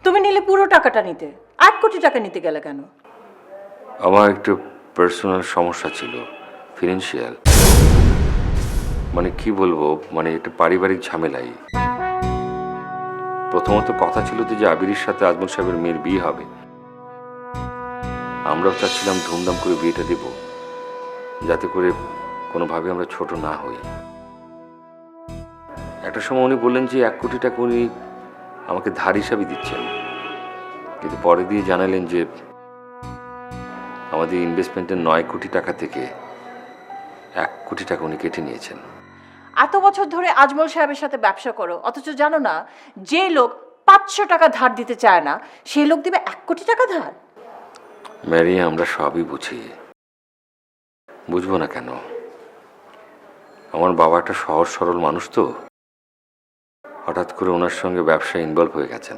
তুমি নিলে পুরো টাকাটা নিতে, 1 কোটি টাকা নিতে গেলে কেন? আমার একটু পার্সোনাল সমস্যা ছিল, ফিনান্সিয়াল। মানে কি বলবো, মানে একটা পারিবারিক ঝামেলাই। প্রথমত কথা ছিল যে আবিরের সাথে আজমল সাহেবের মেয়ের বিয়ে হবে। আমরাও চাচ্ছিলাম ধুমধাম করে বিয়েটা দেব, যাতে করে কোনোভাবে আমরা ছোট না হই। একটা সময় উনি বললেন যে 1 কোটি টাকা উনি আমাকে ধার হিসাবে দিচ্ছেন, কিন্তু পরে দিয়ে জানালেন যে আমাদের ইনভেস্টমেন্টের 9 কোটি টাকা থেকে 1 কোটি টাকা উনি কেটে নিয়েছেন। এত বছর ধরে আজমল সাহেবের সাথে ব্যবসা করো, অথচ জানো না যে লোক 500 টাকা ধার দিতে চায় না সেই লোক দিবে 1 কোটি টাকা ধার? ম্যারি, আমরা সবই বুঝি, বুঝবো না কেন? আমার বাবা একটা সহজ সরল মানুষ তো, হঠাৎ করে ওনার সঙ্গে ব্যবসায় ইনভলভ হয়ে গেছেন।